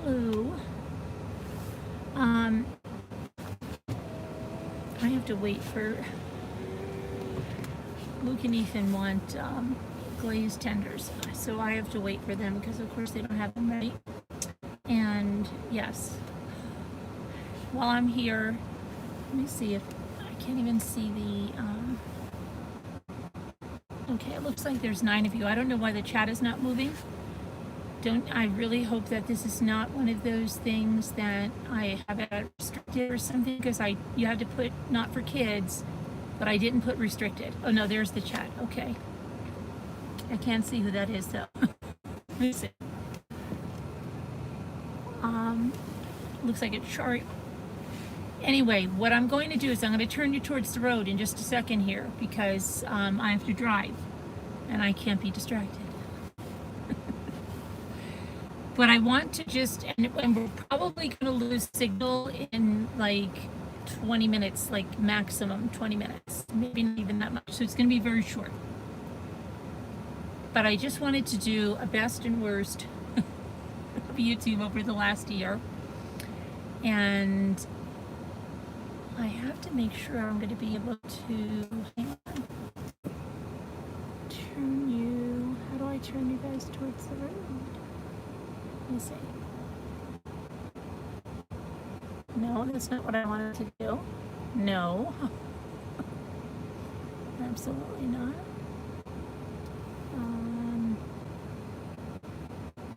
Hello. I have to wait for Luke and Ethan want glazed tenders, so I have to wait for them because of course they don't have them ready. And yes, while I'm here, let me see if I can't even see the okay, it looks like there's 9 of you. I don't know why the chat is not moving. I really hope that this is not one of those things that I have it restricted or something, because you had to put not for kids, but I didn't put restricted. Oh no, there's the chat. Okay. I can't see who that is though. Let me see. Looks like it's Shari. Anyway, what I'm going to do is I'm going to turn you towards the road in just a second here, because I have to drive and I can't be distracted. But I want to just, and we're probably going to lose signal in like 20 minutes, like maximum 20 minutes, maybe not even that much. So it's going to be very short. But I just wanted to do a best and worst of YouTube over the last year. And I have to make sure I'm going to be able to, hang on, turn you, how do I turn you guys towards the road? Let me see. No, that's not what I wanted to do. No. Absolutely not.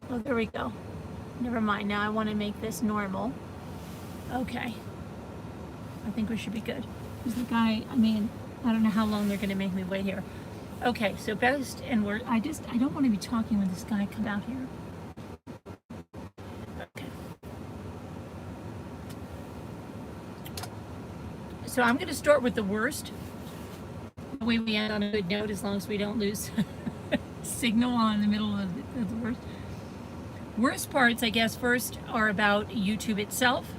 Oh, there we go. Never mind. Now I want to make this normal. Okay. I think we should be good. Because the guy, I mean, I don't know how long they're going to make me wait here. Okay, so best and worst. I don't want to be talking when this guy comes out here. So I'm going to start with the worst. That way we end on a good note, as long as we don't lose signal on the middle of the worst. Worst parts, I guess, first are about YouTube itself.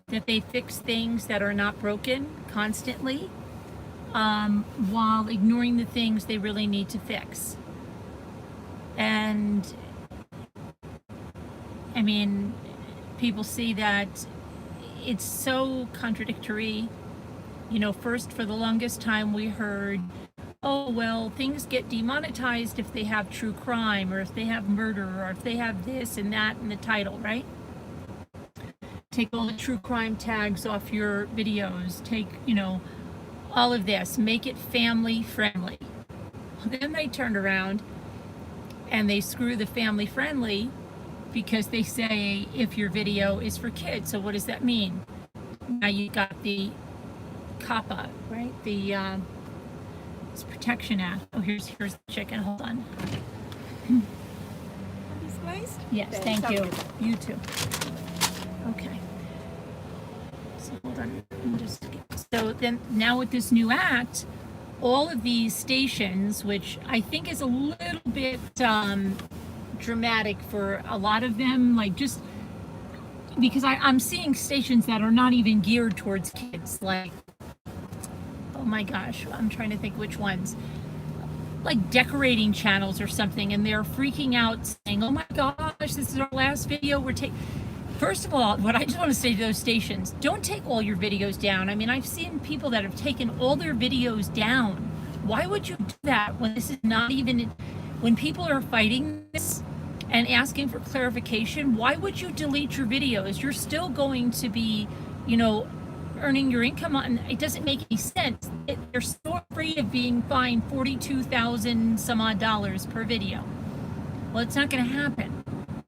That they fix things that are not broken constantly, while ignoring the things they really need to fix. And, I mean, people see that it's so contradictory. You know, first, for the longest time we heard, oh, well, things get demonetized if they have true crime, or if they have murder, or if they have this and that in the title, right? Take all the true crime tags off your videos. Take, you know, all of this. Make it family friendly. Then they turned around and they screw the family friendly, because they say if your video is for kids. So what does that mean? Now you got the COPPA, right? The Protection Act. Oh, here's the chicken. Hold on. Are these sliced? Yes, thank you. You too. Okay. So hold on. So then now with this new act, all of these stations, which I think is a little bit dramatic for a lot of them, like, just because I'm seeing stations that are not even geared towards kids, like, oh my gosh, I'm trying to think which ones, like decorating channels or something, and they're freaking out saying, oh my gosh, this is our last video we're taking. First of all, what I just want to say to those stations, don't take all your videos down. I mean, I've seen people that have taken all their videos down. Why would you do that when this is not even, when people are fighting this and asking for clarification? Why would you delete your videos? You're still going to be, you know, earning your income on. It doesn't make any sense. They're so afraid of being fined $42,000 some odd per video. Well, it's not going to happen.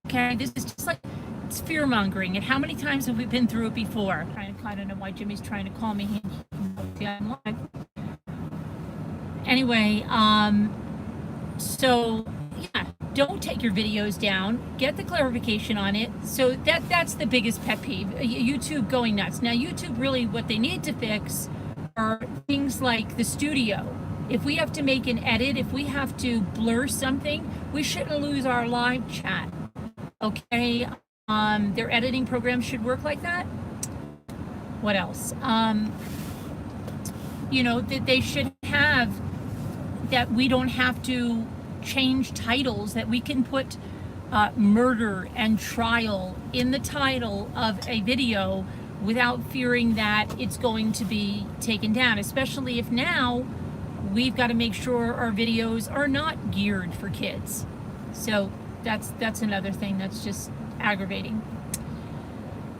Okay, this is just like, it's fear mongering. And how many times have we been through it before? I don't know why Jimmy's trying to call me. I'm live. Anyway, so yeah, don't take your videos down. Get the clarification on it. So that's the biggest pet peeve. YouTube going nuts. Now, YouTube really, what they need to fix are things like the studio. If we have to make an edit, if we have to blur something, we shouldn't lose our live chat. Okay, their editing program should work like that. What else? You know, that they should have, that we don't have to change titles, that we can put murder and trial in the title of a video without fearing that it's going to be taken down, especially if now we've got to make sure our videos are not geared for kids. So that's another thing that's just aggravating.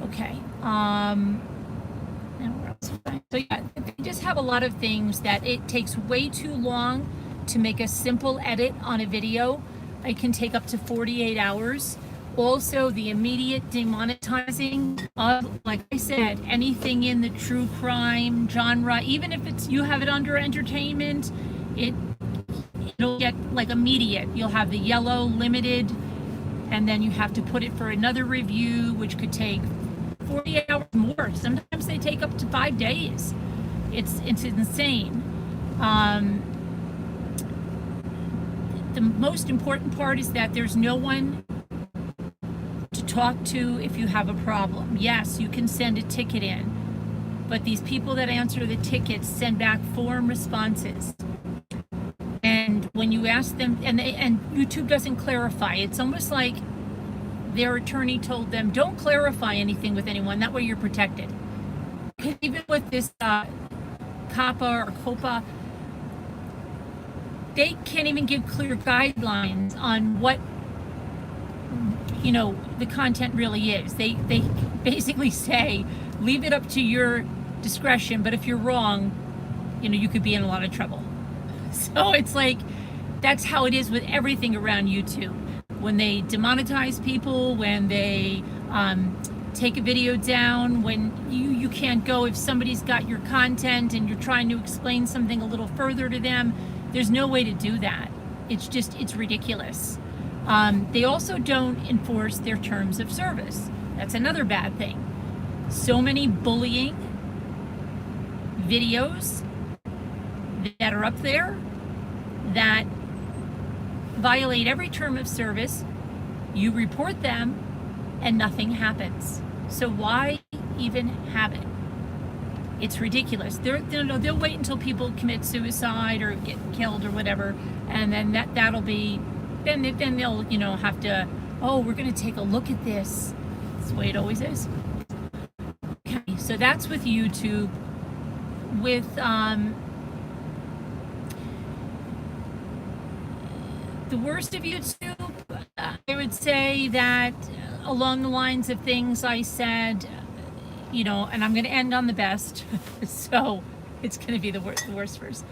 Okay. Now where else was I? So yeah, they just have a lot of things that it takes way too long to make a simple edit on a video. It can take up to 48 hours. Also, the immediate demonetizing of, like I said, anything in the true crime genre, even if it's you have it under entertainment, it'll get like immediate. You'll have the yellow limited, and then you have to put it for another review, which could take 48 hours more. Sometimes they take up to 5 days. It's insane. The most important part is that there's no one to talk to if you have a problem. Yes, you can send a ticket in, but these people that answer the tickets send back form responses. And when you ask them, and YouTube doesn't clarify, it's almost like their attorney told them, don't clarify anything with anyone, that way you're protected. Even with this COPPA or COPPA, they can't even give clear guidelines on what, you know, the content really is. They basically say, leave it up to your discretion, but if you're wrong, you know, you could be in a lot of trouble. So it's like, that's how it is with everything around YouTube. When they demonetize people, when they take a video down, when you can't go, if somebody's got your content and you're trying to explain something a little further to them, there's no way to do that. It's ridiculous. They also don't enforce their terms of service. That's another bad thing. So many bullying videos that are up there that violate every term of service. You report them and nothing happens. So why even have it? It's ridiculous. They'll wait until people commit suicide or get killed or whatever, and then that'll be, then they'll, you know, have to, oh, we're going to take a look at this. That's the way it always is. Okay, so that's with YouTube. With the worst of YouTube, I would say that along the lines of things I said, you know, and I'm going to end on the best, so it's going to be the worst first.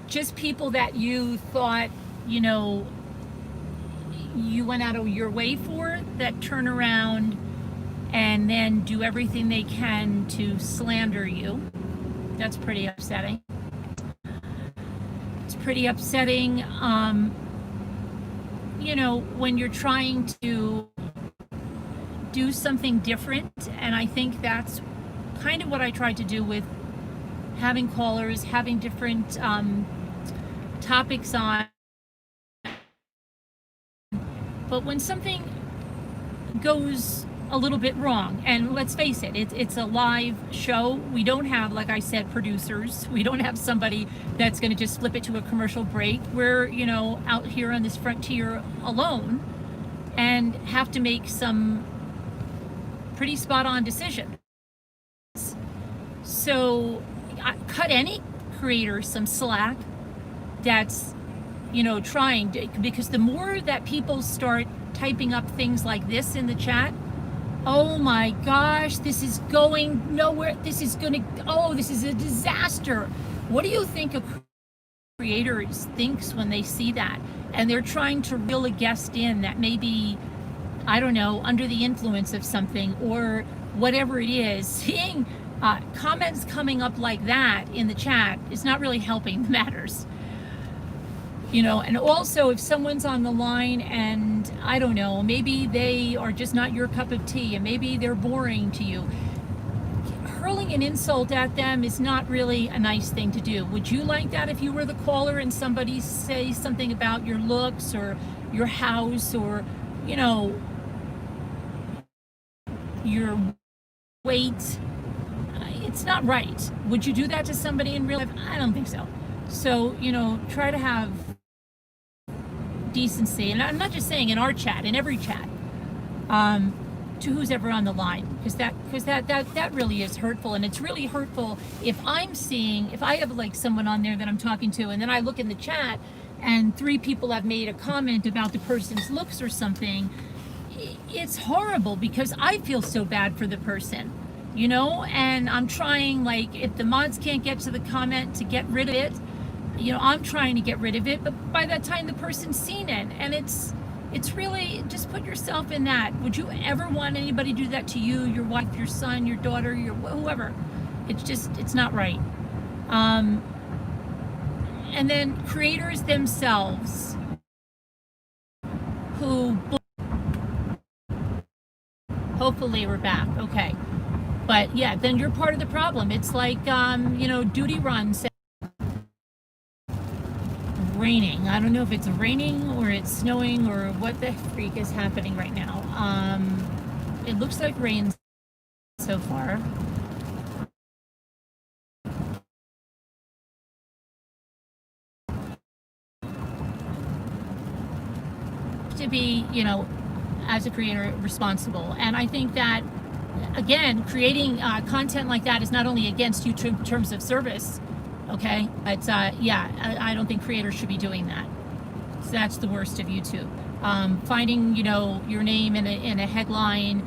Just people that you thought, you know, you went out of your way for, that turn around and then do everything they can to slander you. That's pretty upsetting. It's pretty upsetting, you know, when you're trying to do something different, and I think that's kind of what I tried to do with having callers, having different topics on. But when something goes a little bit wrong, and let's face it, it's a live show. We don't have, like I said, producers. We don't have somebody that's going to just flip it to a commercial break. We're, you know, out here on this frontier alone and have to make some pretty spot-on decisions. So cut any creator some slack that's, you know, trying to, because the more that people start typing up things like this in the chat, oh my gosh, this is going nowhere, this is gonna, oh, this is a disaster. What do you think a creator thinks when they see that? And they're trying to reel a guest in that maybe, I don't know, under the influence of something or whatever it is. Seeing comments coming up like that in the chat is not really helping matters. You know, and also if someone's on the line and, I don't know, maybe they are just not your cup of tea and maybe they're boring to you, hurling an insult at them is not really a nice thing to do. Would you like that if you were the caller and somebody says something about your looks or your house or, you know, your weight? It's not right. Would you do that to somebody in real life? I don't think so. So, you know, try to have decency, and I'm not just saying in our chat, in every chat, to who's ever on the line, because that really is hurtful. And it's really hurtful if I have like someone on there that I'm talking to, and then I look in the chat and 3 people have made a comment about the person's looks or something. It's horrible because I feel so bad for the person, and I'm trying, like, if the mods can't get to the comment to get rid of it, I'm trying to get rid of it, but by that time the person's seen it, and it's really, just put yourself in that. Would you ever want anybody to do that to you, your wife, your son, your daughter, your whoever? It's not right. And then creators themselves who, hopefully we're back, okay. But yeah, then you're part of the problem. It's like, Duty Run said, raining. I don't know if it's raining or it's snowing or what the freak is happening right now. It looks like rain so far. To be, as a creator, responsible. And I think that, again, creating content like that is not only against YouTube in terms of service, okay, but I don't think creators should be doing that. So that's the worst of YouTube. Finding, your name in a headline,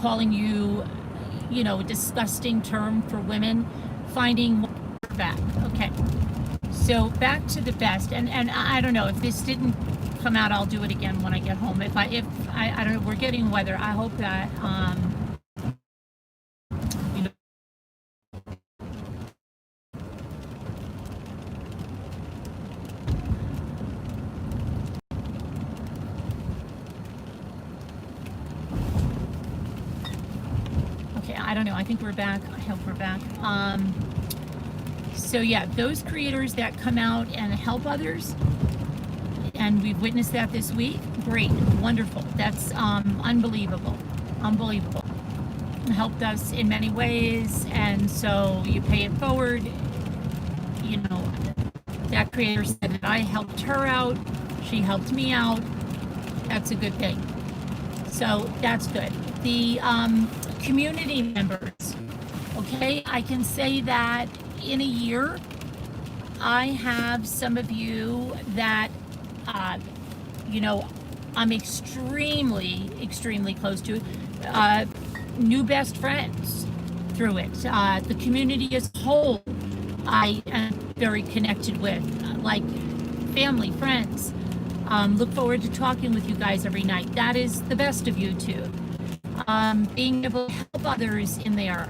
calling you, a disgusting term for women, finding back. Okay, so back to the best, and I don't know if this didn't come out, I'll do it again when I get home. If I don't know, we're getting weather. I hope that I don't know. I think we're back. I hope we're back. So yeah, those creators that come out and help others, and we've witnessed that this week. Great, wonderful. That's unbelievable, unbelievable. Helped us in many ways, and so you pay it forward. That creator said that I helped her out. She helped me out. That's a good thing. So that's good. The community members, okay, I can say that in a year I have some of you that I'm extremely close to, new best friends through it. The community as a whole I am very connected with, like family, friends. Look forward to talking with you guys every night. That is the best of YouTube. Being able to help others in there,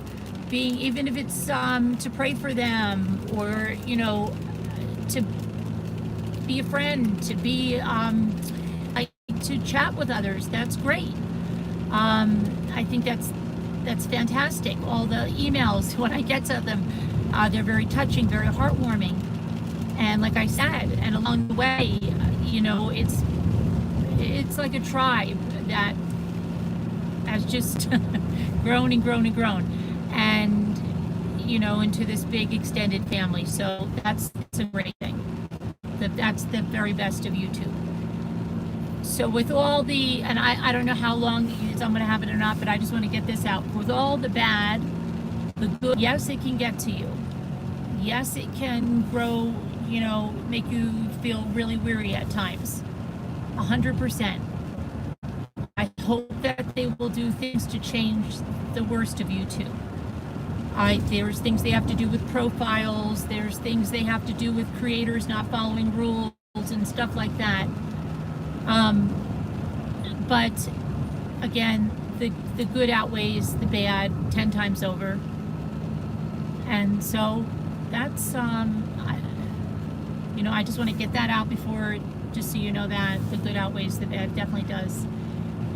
even if it's to pray for them, or to be a friend, to be to chat with others. That's great. I think that's fantastic. All the emails, when I get to them, they're very touching, very heartwarming. And like I said, and along the way, it's like a tribe that has just grown and grown and grown, and into this big extended family. So that's a great thing. That's the very best of YouTube. So with all the, and I don't know how long I'm going to have it or not, but I just want to get this out. With all the bad, the good, yes, it can get to you. Yes, it can grow, make you feel really weary at times. 100%. I hope that they will do things to change the worst of YouTube. There's things they have to do with profiles. There's things they have to do with creators not following rules and stuff like that. But again, the good outweighs the bad 10 times over. And so that's, I just want to get that out before, just so you know that the good outweighs the bad. Definitely does.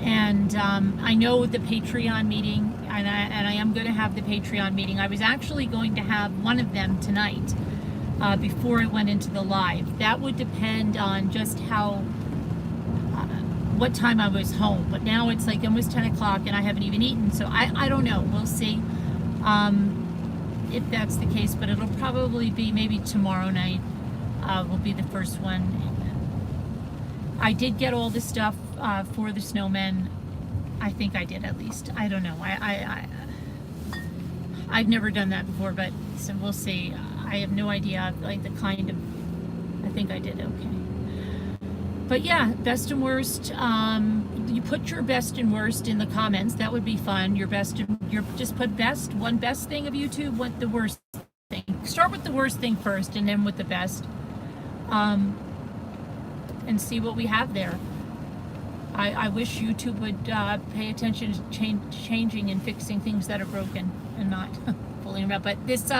And I know the Patreon meeting, and I am going to have the Patreon meeting. I was actually going to have one of them tonight before I went into the live. That would depend on just what time I was home. But now it's like almost 10 o'clock and I haven't even eaten. So I don't know. We'll see if that's the case. But it'll probably be maybe tomorrow night will be the first one. I did get all the stuff for the snowmen. I think I did, at least. I don't know. I've never done that before, but so we'll see. I have no idea, like the kind of, I think I did okay. But yeah, best and worst. You put your best and worst in the comments. That would be fun. Your best, just put best, one best thing of YouTube, what the worst thing. Start with the worst thing first, and then with the best, and see what we have there. I wish YouTube would pay attention to changing and fixing things that are broken and not fooling around. But this,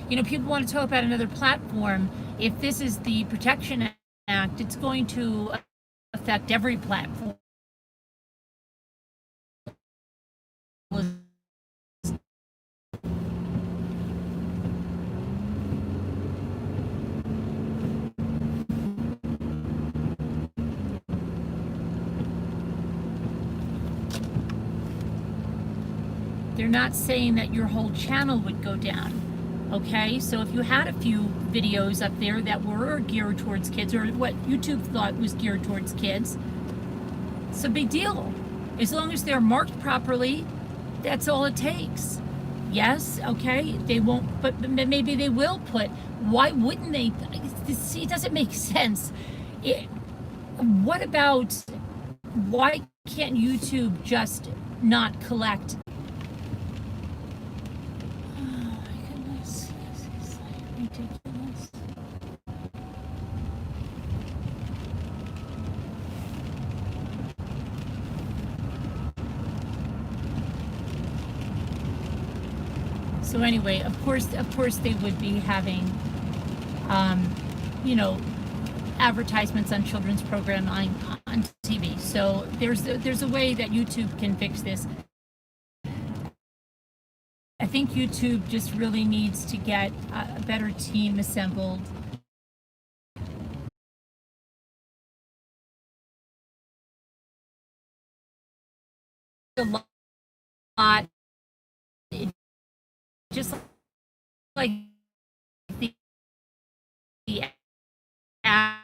you know, people want to talk about another platform. If this is the Protection Act, it's going to affect every platform. They're not saying that your whole channel would go down. Okay, so if you had a few videos up there that were geared towards kids, or what YouTube thought was geared towards kids, it's a big deal. As long as they're marked properly, that's all it takes. Yes, okay, they won't, but maybe they will put, why wouldn't they? See, it doesn't make sense. What about, why can't YouTube just not collect? Ridiculous. So anyway, of course they would be having, you know, advertisements on children's program on TV. So there's a way that YouTube can fix this. I think YouTube just really needs to get a better team assembled. A lot, just like the ad